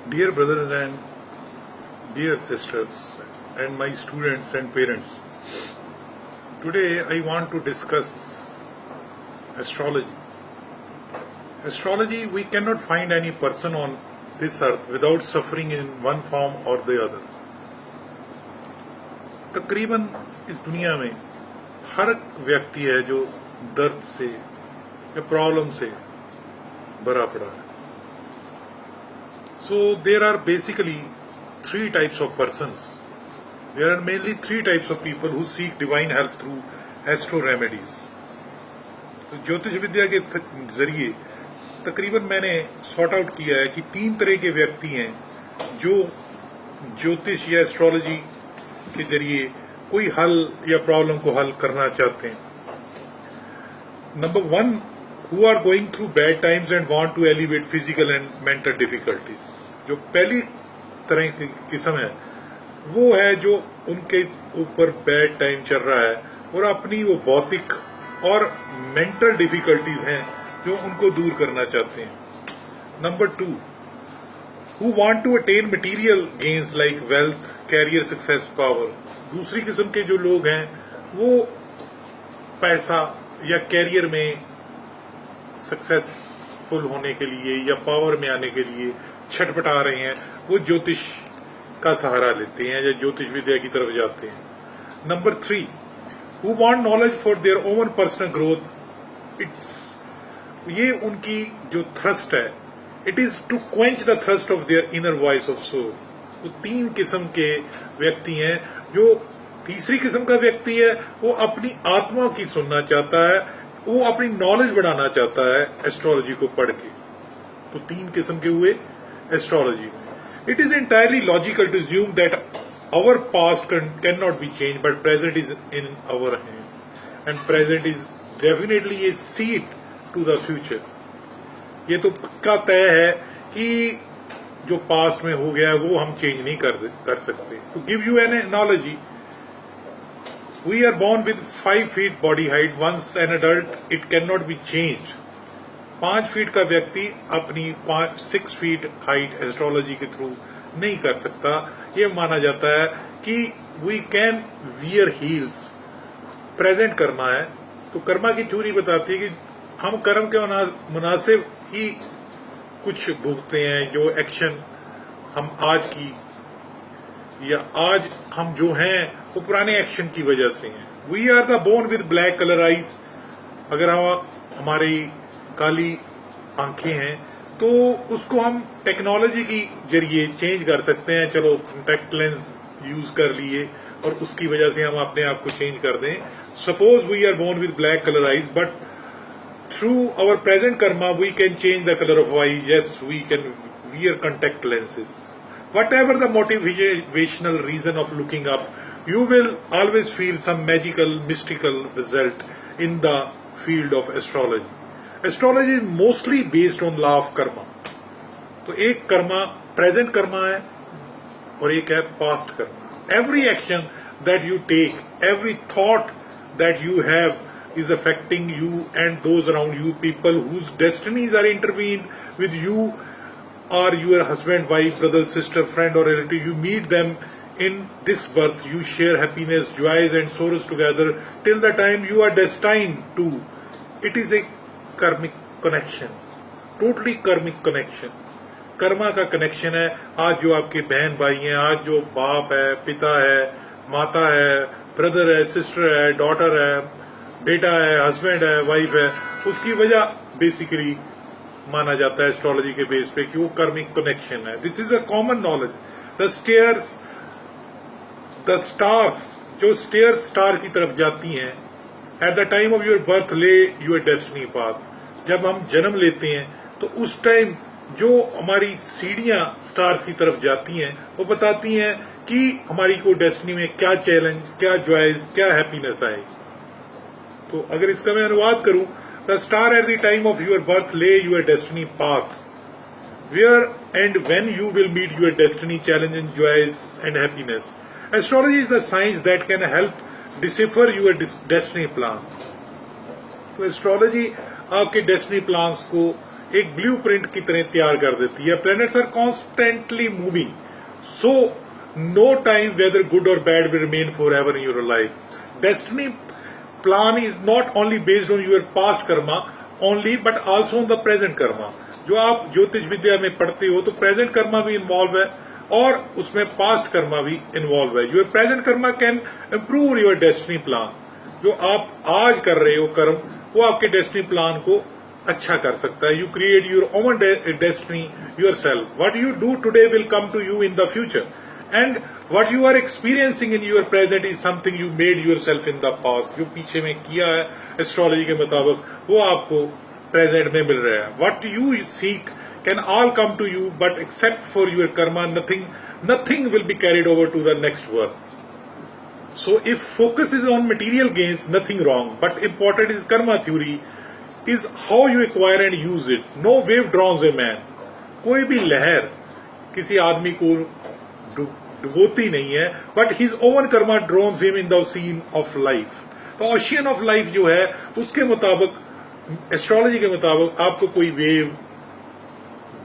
Dear brothers and dear sisters, and my students and parents, today I want to discuss astrology. Astrology, we cannot find any person on this earth without suffering in one form or the other. तकरीबन इस दुनिया में हर व्यक्ति है जो दर्द से या प्रॉब्लम से भरा पड़ा है. So there are basically three types of persons. There are mainly three types of people who seek divine help through astro remedies. तो ज्योतिष विद्या के जरिए तकरीबन मैंने सॉर्ट आउट किया है कि तीन तरह के व्यक्ति हैं जो ज्योतिष या एस्ट्रोलॉजी के जरिए कोई हल या प्रॉब्लम को हल करना चाहते हैं. Number one, who are going through bad times and want to elevate physical and mental difficulties. जो पहली तरह की किस्म है वो है जो उनके ऊपर बैड टाइम चल रहा है और अपनी वो भौतिक और मेंटल डिफिकल्टीज हैं जो उनको दूर करना चाहते हैं. Number two, who want to attain material gains like wealth, career success, power. दूसरी किस्म के जो लोग हैं वो पैसा या कैरियर में सक्सेसफुल होने के लिए या पावर में आने के लिए छटपटा रहे हैं, वो ज्योतिष का सहारा लेते हैं या ज्योतिष विद्या की तरफ जाते हैं. Number three, who want knowledge for their own personal growth. ये उनकी जो थ्रस्ट है, it is to quench the thrust of their inner voice of soul. तो तीन किस्म के व्यक्ति हैं. जो तीसरी किस्म का व्यक्ति है वो अपनी आत्मा की सुनना चाहता है, वो अपनी नॉलेज बढ़ाना चाहता है एस्ट्रोलॉजी को पढ़ के. तो तीन किस्म के हुए एस्ट्रोलॉजी में. It is entirely logical to assume that our past can not be change but present is in our hand and present is definitely a seed to the future. ये तो पक्का तय है कि जो पास्ट में हो गया वो हम चेंज नहीं कर सकते. To give you an analogy, we are born with 5 feet body height. Once an adult, it cannot be changed. 5 feet का व्यक्ति अपनी 6 फीट हाइट एस्ट्रोलॉजी के थ्रू नहीं कर सकता. यह माना जाता है कि we can wear heels. Present karma है तो कर्मा की थ्योरी बताती है कि हम कर्म के मुनासिब ही कुछ भुगतते हैं. जो एक्शन हम आज की या आज हम जो हैं वो पुराने एक्शन की वजह से हैं. We are the born with black colour eyes. अगर हमारी काली आंखें हैं तो उसको हम टेक्नोलॉजी की जरिए चेंज कर सकते हैं. चलो कॉन्टैक्ट लेंस यूज कर लिए और उसकी वजह से हम अपने आप को चेंज कर दें. Suppose we are born with black colour eyes but through our present karma we can change the colour of eye. Yes, we can wear contact lenses. Whatever the motivational reason of looking up, you will always feel some magical, mystical result in the field of astrology. Astrology is mostly based on law of karma. तो एक Karma present Karma है और एक है past Karma. Every action that you take, every thought that you have is affecting you and those around you. People whose destinies are intervened with you or your husband, wife, brother, sister, friend or relative. You meet them in this birth. You share happiness, joys and sorrows together till the time you are destined to. It is a karmic connection, totally karmic connection. Karma का connection है. आज जो आपके बहन भाई हैं, आज जो बाप है, पिता है, माता है, ब्रदर है, सिस्टर है, डॉटर है, बेटा है, हस्बैंड है, वाइफ है, उसकी वजह बेसिकली माना जाता है एस्ट्रोलॉजी के बेस पे कि वो कर्मिक कनेक्शन है. This is a common knowledge. The stars जो स्टार की तरफ जाती हैं, at the time of your birth ले योर डेस्टिनी पाथ. जब हम जन्म लेते हैं तो उस टाइम जो हमारी सीढ़ियां स्टार्स की तरफ जाती हैं वो बताती हैं कि हमारी को डेस्टिनी में क्या चैलेंज, क्या जॉयज, क्या हैप्पीनेस आएगी. तो अगर इसका मैं अनुवाद करूं, the star at the time of your birth lay your destiny path, where and when you will meet your destiny challenges, joys and happiness. Astrology is the science that can help decipher your destiny plan. तो astrology आपके destiny plans को एक blueprint की तरह तैयार कर देती है। Planets are constantly moving, so no time whether good और bad will remain for ever in your life. Destiny plan is not only based on your past karma only but also on the present karma. जो आप ज्योतिष विद्या में पढ़ते हो तो present Karma भी involve है और उसमें पास्ट कर्मा भी इन्वॉल्व है। Your present Karma can improve your destiny plan. जो आप आज कर रहे हो कर्म, वो आपके डेस्टिनी प्लान को अच्छा कर सकता है। You create your own destiny yourself. What you do today will come to you in the future, and what you are experiencing in your present is something you made yourself in the past. जो पीछे में किया है astrology के मुताबिक, वो आपको present में मिल रहा है। What you seek can all come to you, but except for your karma, nothing will be carried over to the next birth. So if focus is on material gains, nothing wrong, but important is karma theory, is how you acquire and use it. No wave drowns a man. कोई भी लहर किसी आदमी को डुबोती नहीं है, but his own karma drowns him in the ocean of life. तो ocean of life जो है, उसके मुताबिक, एस्ट्रोलॉजी के मुताबिक आपको कोई वेव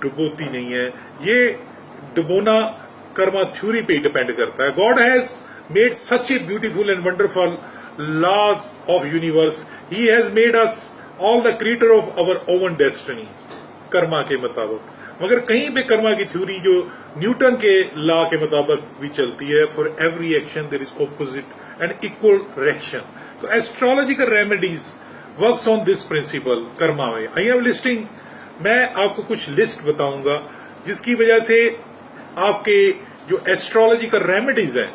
डुबोती नहीं है। ये डुबोना कर्मा थ्योरी पे डिपेंड करता है। God has made such a beautiful and wonderful laws of universe. He has made us all the creator of our own destiny, karma के मुताबिक। मगर कहीं पे कर्मा की थ्योरी जो न्यूटन के लॉ के मुताबिक भी चलती है, for every action there is opposite and equal reaction. तो astrological remedies works on this principle karma में। आई एम लिस्टिंग, मैं आपको कुछ लिस्ट बताऊंगा जिसकी वजह से आपके जो एस्ट्रोलॉजिकल रेमेडीज है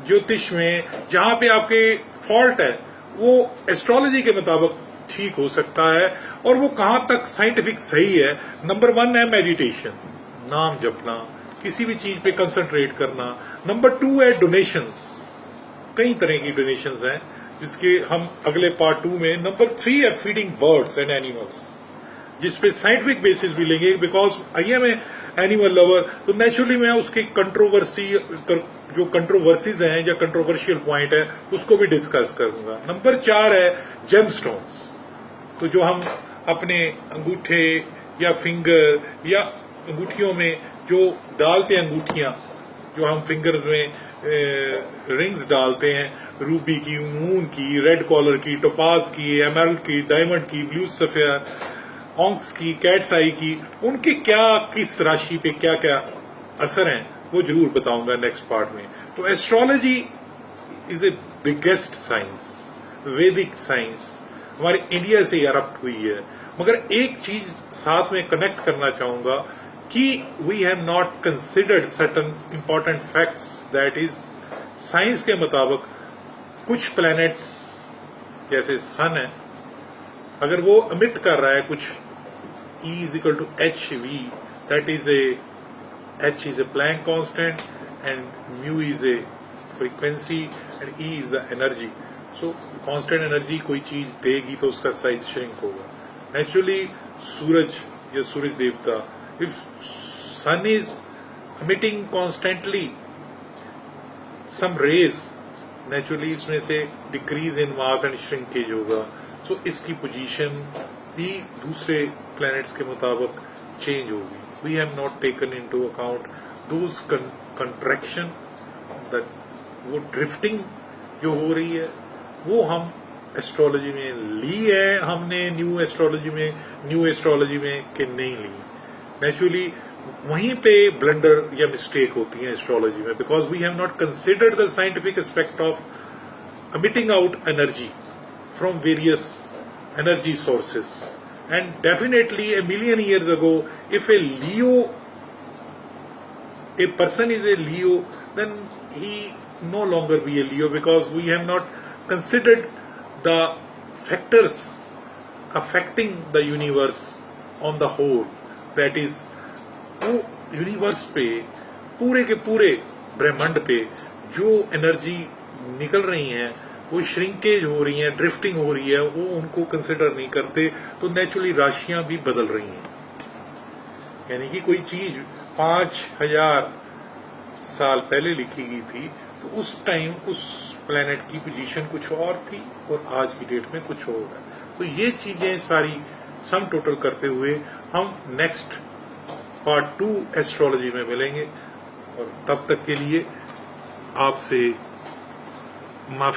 ज्योतिष में, जहां पे आपके फॉल्ट है, वो एस्ट्रोलॉजी के मुताबिक ठीक हो सकता है और वो कहां तक साइंटिफिक सही है। नंबर 1 है मेडिटेशन, नाम जपना, किसी भी चीज पे कंसंट्रेट करना। नंबर 2 है डोनेशंस, कई तरह की डोनेशंस हैं जिसके हम अगले पार्ट 2 में। नंबर 3 है फीडिंग बर्ड्स एंड एनिमल्स, जिसपे साइंटिफिक बेसिस भी लेंगे, because I am animal lover, तो नेचुरली मैं उसकी जो कंट्रोवर्सीज हैं या कंट्रोवर्शियल पॉइंट है उसको भी डिस्कस करूंगा। नंबर 4 है जेमस्टोन्स, तो जो हम अपने अंगूठे या फिंगर या अंगूठियों में जो डालते हैं, अंगूठियां जो हम फिंगर में रिंग्स डालते हैं, रूबी की, मून की, रेड कॉलर की, टोपाज की, एमरल्ड की, डायमंड की, ब्लू सफेयर, ऑंक्स की, कैट्स आई की, उनके क्या किस राशि पे क्या क्या असर हैं वो जरूर बताऊंगा नेक्स्ट पार्ट में। तो astrology is a biggest science, वैदिक साइंस हमारे इंडिया से अरप्ट हुई है। मगर एक चीज साथ में कनेक्ट करना चाहूंगा कि we have not considered certain important facts, that is science के मुताबिक कुछ प्लैनेट्स जैसे सन है, अगर वो एमिट कर रहा है कुछ E is equal to HV, that is H is a Planck constant and mu is a frequency and E is the energy. So constant energy कोई चीज देगी तो उसका साइज श्रिंक होगा। Naturally सूरज या सूरज देवता, if sun is emitting constantly some rays, naturally इसमें से decrease in mass and shrinkage होगा। So इसकी पोजीशन भी दूसरे प्लैनेट्स के मुताबिक चेंज होगी। We have not taken into account those contraction, that वो ड्रिफ्टिंग जो हो रही है वो हम एस्ट्रोलॉजी में ली है हमने, न्यू एस्ट्रोलॉजी में कि नहीं ली। नेचुरली वहीं पे ब्लंडर या मिस्टेक होती है एस्ट्रोलॉजी में, because we have not considered the scientific aspect of emitting out energy from various energy sources. And definitely a million years ago, if a person is a Leo, then he no longer be a Leo, because we have not considered the factors affecting the universe on the whole. That is, वो universe पे पूरे के पूरे ब्रह्मांड पे जो energy निकल रही हैं, वो श्रिंकेज हो रही है, ड्रिफ्टिंग हो रही है, वो उनको कंसिडर नहीं करते। तो नेचुरली राशियां भी बदल रही हैं। यानी कि कोई चीज 5000 साल पहले लिखी गई थी तो उस टाइम उस प्लेनेट की पोजीशन कुछ और थी और आज की डेट में कुछ और है। तो ये चीजें सारी सम टोटल करते हुए हम नेक्स्ट पार्ट 2 एस्ट्रोलॉजी में मिलेंगे। और तब तक के लिए आपसे माफी।